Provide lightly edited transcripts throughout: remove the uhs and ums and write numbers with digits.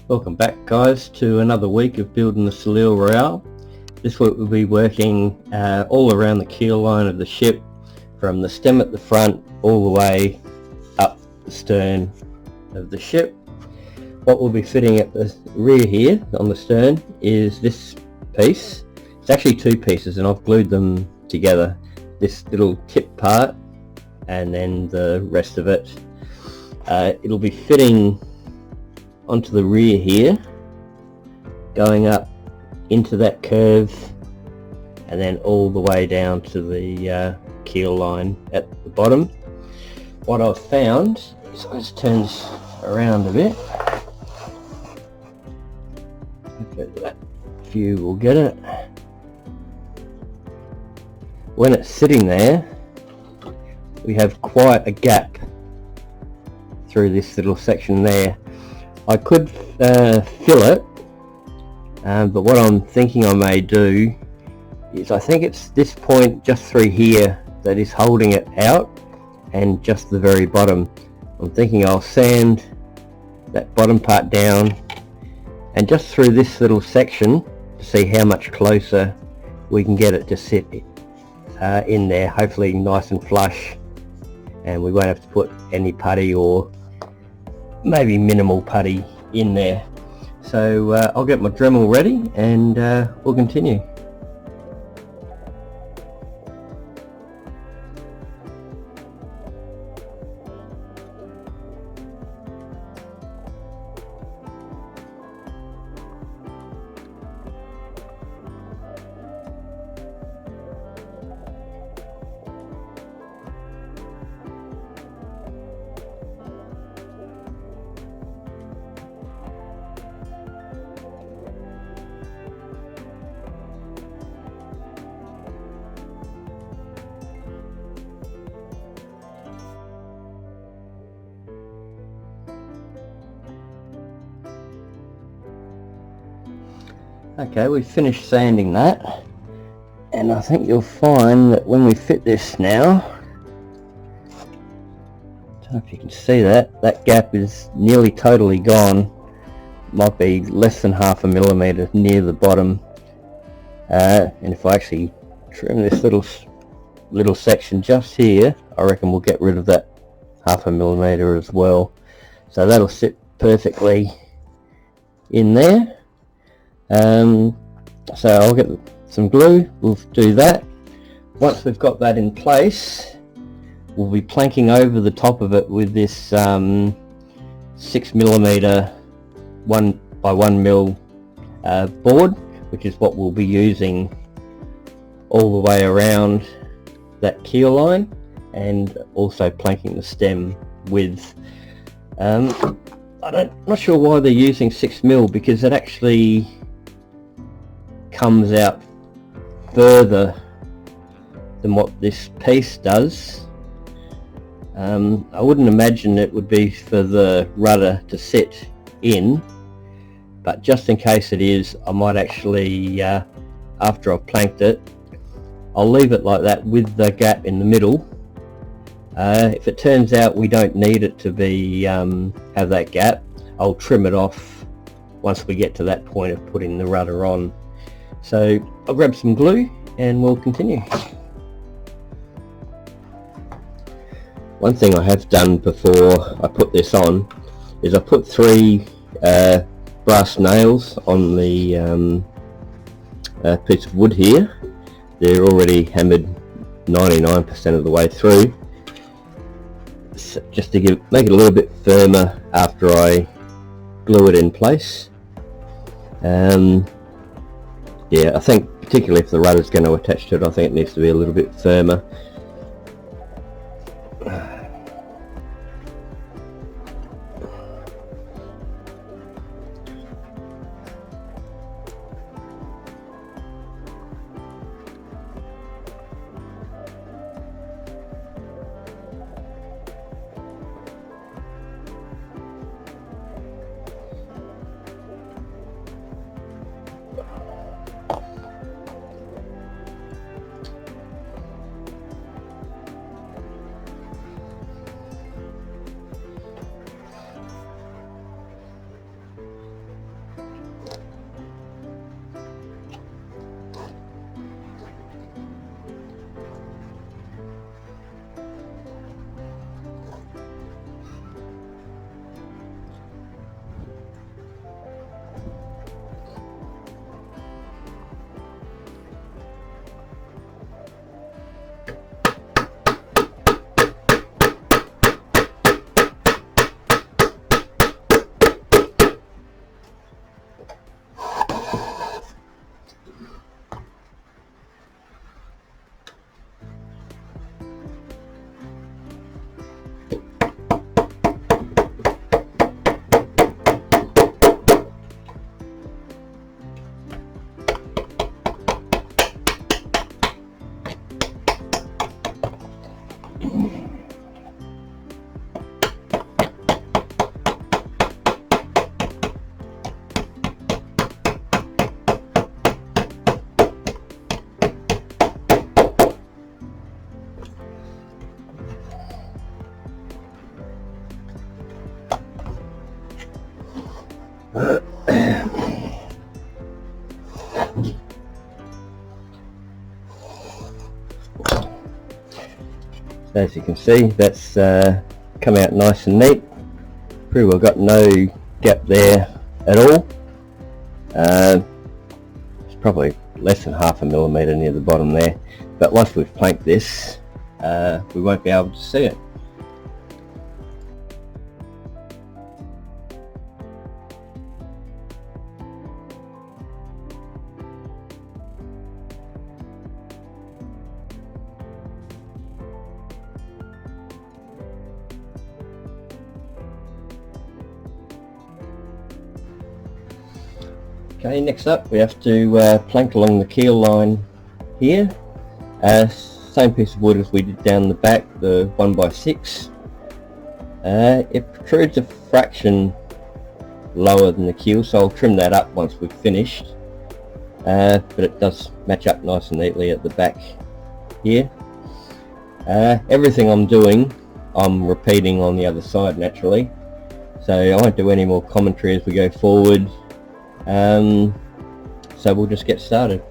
Welcome back, guys, to another week of building the Soleil Royale. This week we'll be working all around the keel line of the ship, from the stem at the front all the way up the stern of the ship. What we'll be fitting at the rear here on the stern is this piece. It's actually two pieces and I've glued them together. This little tip part and then the rest of it. It'll be fitting onto the rear here, going up into that curve and then all the way down to the keel line at the bottom. What I've found is, this turns around a bit, hopefully that view will get it. When it's sitting there, we have quite a gap through this little section there. I could fill it, but what I'm thinking I may do is, I think it's this point just through here that is holding it out, and just the very bottom. I'm thinking I'll sand that bottom part down and just through this little section to see how much closer we can get it to sit in there, hopefully nice and flush, and we won't have to put any putty or maybe minimal putty in there. So I'll get my Dremel ready and we'll continue. Okay, we've finished sanding that, and I think you'll find that when we fit this now, I don't know if you can see that gap is nearly totally gone. Might be less than 0.5 millimeter near the bottom, and if I actually trim this little section just here, I reckon we'll get rid of that 0.5 millimeter as well. So that'll sit perfectly in there. So I'll get some glue, we'll do that. Once we've got that in place, we'll be planking over the top of it with this 6 millimeter 1 by 1 mil board, which is what we'll be using all the way around that keel line, and also planking the stem with I'm not sure why they're using 6 mil, because it actually comes out further than what this piece does. I wouldn't imagine it would be for the rudder to sit in, but just in case it is, I might actually, after I've planked it, I'll leave it like that with the gap in the middle. If it turns out we don't need it to be have that gap, I'll trim it off once we get to that point of putting the rudder on. So I'll grab some glue and we'll continue. One thing I have done before I put this on is I put 3 brass nails on the piece of wood here. They're already hammered 99% of the way through, so just to make it a little bit firmer after I glue it in place. Yeah, I think particularly if the rudder is going to attach to it, I think it needs to be a little bit firmer. As you can see, that's come out nice and neat. Pretty well got no gap there at all. It's probably less than 0.5 millimeter near the bottom there, but once we've planked this, we won't be able to see it. Okay, next up we have to plank along the keel line here. Same piece of wood as we did down the back, the 1x6. It protrudes a fraction lower than the keel, so I'll trim that up once we've finished. But it does match up nice and neatly at the back here. Everything I'm doing, I'm repeating on the other side naturally, so I won't do any more commentary as we go forward. So we'll just get started.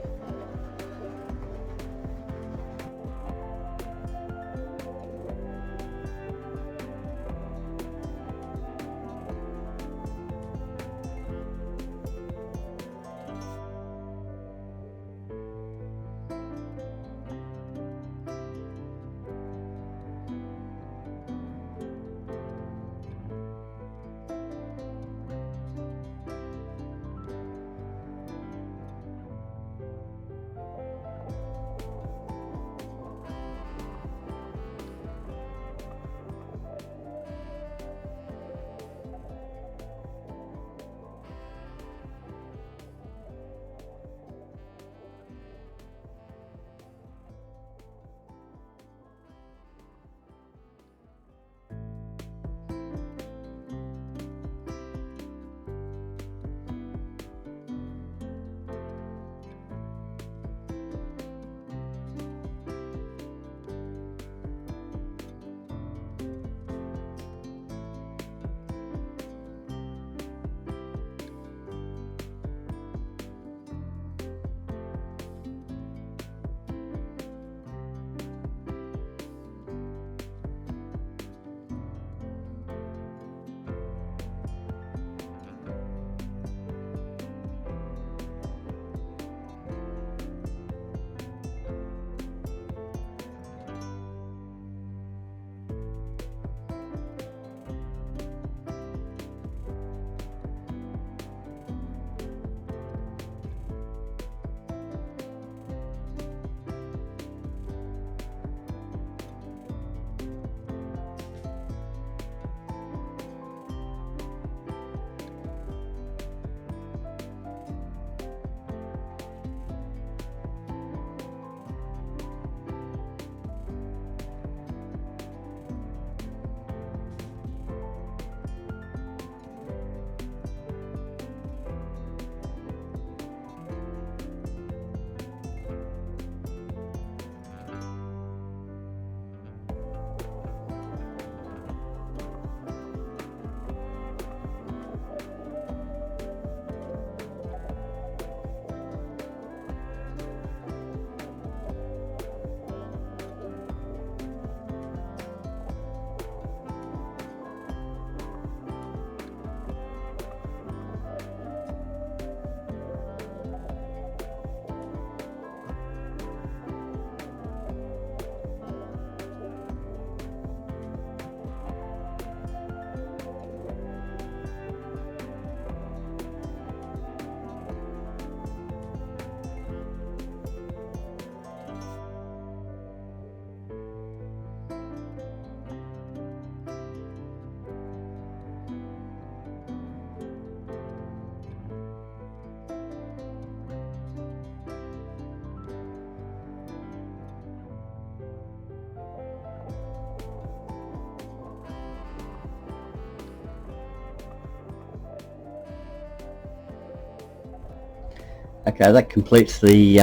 Okay, that completes the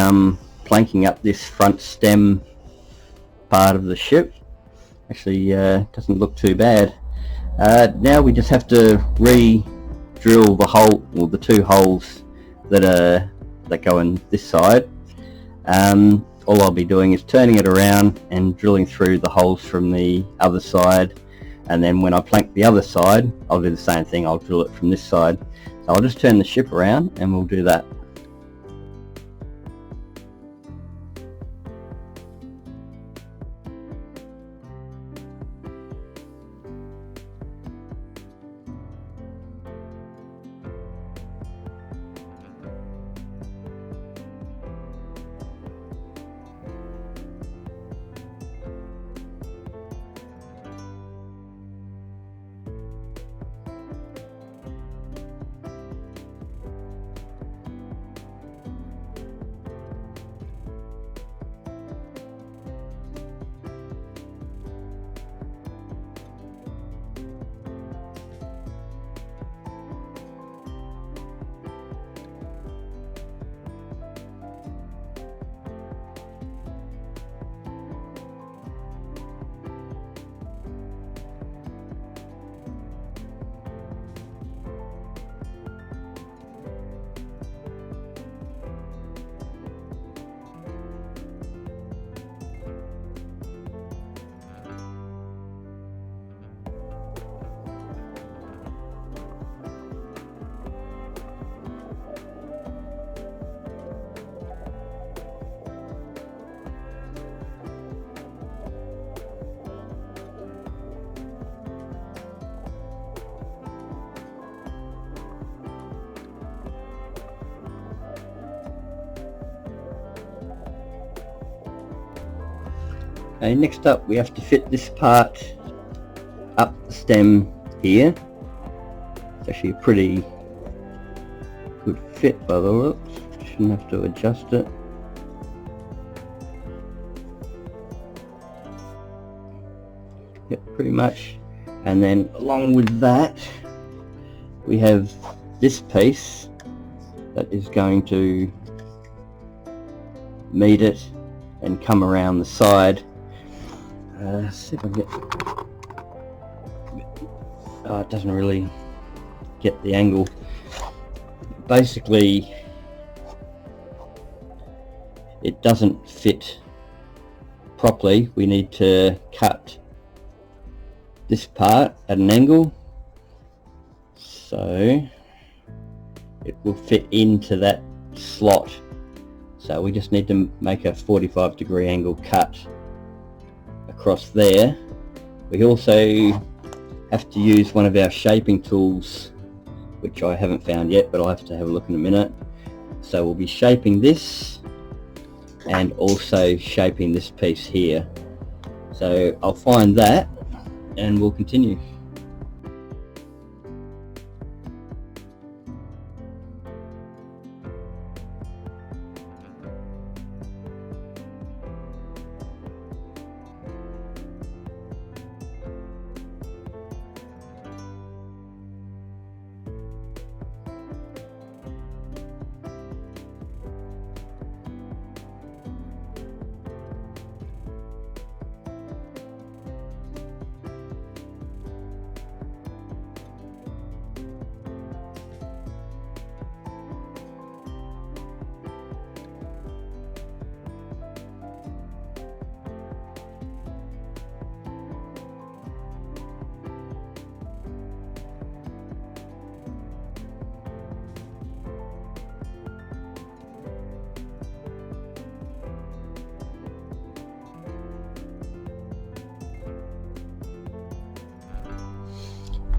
planking up this front stem part of the ship. Actually doesn't look too bad. Now we just have to drill the hole, or the two holes that go in this side. All I'll be doing is turning it around and drilling through the holes from the other side, and then when I plank the other side, I'll do the same thing. I'll drill it from this side. So I'll just turn the ship around and we'll do that. Okay, next up we have to fit this part up the stem here. It's actually a pretty good fit by the looks. Shouldn't have to adjust it. Yep, pretty much. And then along with that we have this piece that is going to meet it and come around the side. See if I can get... Oh, it doesn't really get the angle. Basically, it doesn't fit properly. We need to cut this part at an angle so it will fit into that slot. So we just need to make a 45-degree angle cut across there. We also have to use one of our shaping tools, which I haven't found yet, but I'll have to have a look in a minute. So we'll be shaping this and also shaping this piece here. So I'll find that and we'll continue.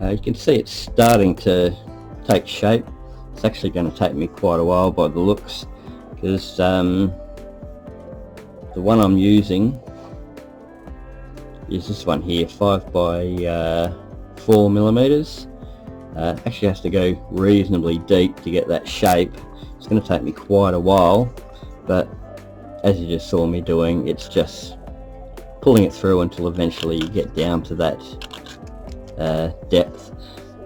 You can see it's starting to take shape. It's actually going to take me quite a while by the looks, because the one I'm using is this one here, 5 by 4 millimeters. Actually has to go reasonably deep to get that shape. It's going to take me quite a while, but as you just saw me doing, it's just pulling it through until eventually you get down to that depth.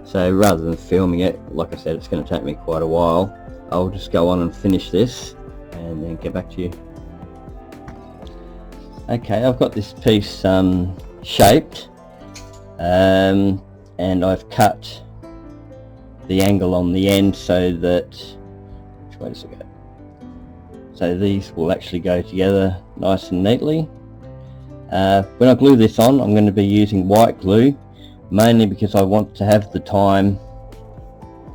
So rather than filming it, like I said, it's going to take me quite a while. I'll just go on and finish this and then get back to you. Okay, I've got this piece shaped, and I've cut the angle on the end so that, which way does it go? So these will actually go together nice and neatly. When I glue this on, I'm going to be using white glue, mainly because I want to have the time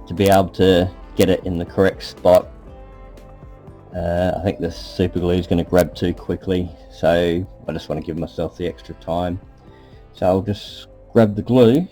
to be able to get it in the correct spot. I think the super glue is going to grab too quickly, so I just want to give myself the extra time. So I'll just grab the glue.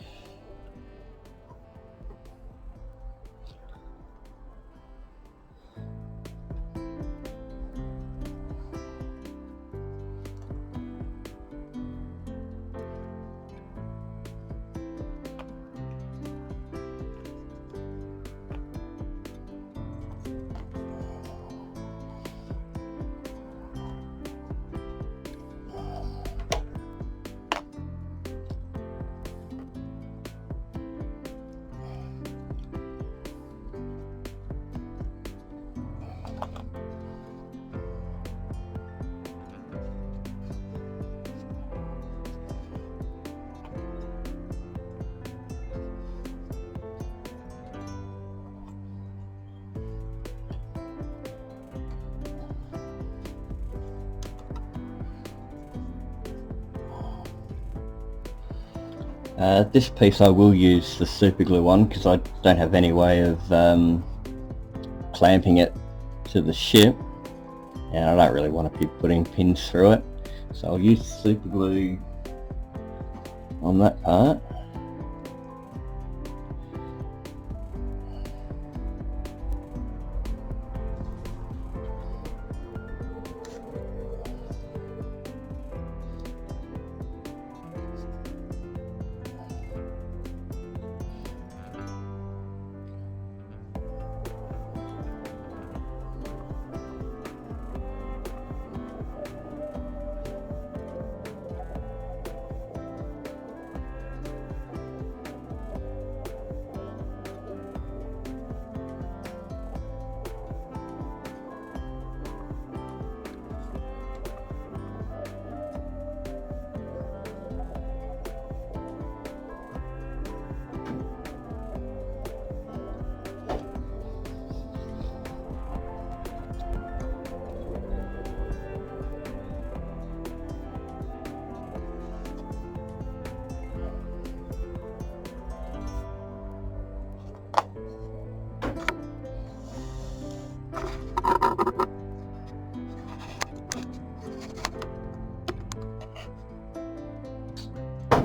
This piece I will use the super glue on because I don't have any way of clamping it to the ship, and I don't really want to be putting pins through it, so I'll use super glue on that part.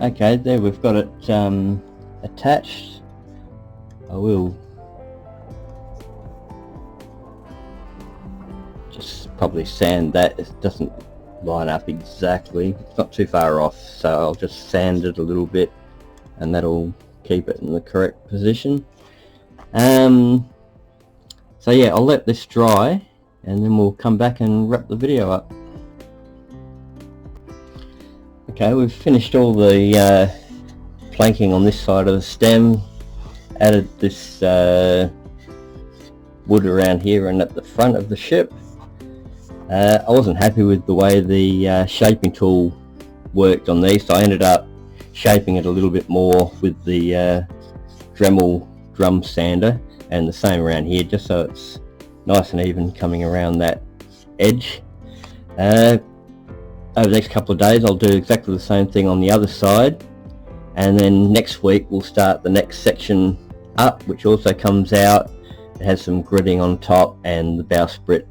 Okay, there we've got it attached. I will just probably sand that. It doesn't line up exactly, it's not too far off, so I'll just sand it a little bit and that'll keep it in the correct position. So yeah, I'll let this dry and then we'll come back and wrap the video up. Okay, we've finished all the planking on this side of the stem, added this wood around here and at the front of the ship. I wasn't happy with the way the shaping tool worked on these, so I ended up shaping it a little bit more with the Dremel drum sander, and the same around here, just so it's nice and even coming around that edge. Over the next couple of days I'll do exactly the same thing on the other side, and then next week we'll start the next section up, which also comes out. It has some gridding on top and the bowsprit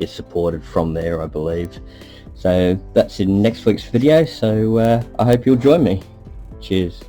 is supported from there, I believe. So that's in next week's video, so I hope you'll join me. Cheers.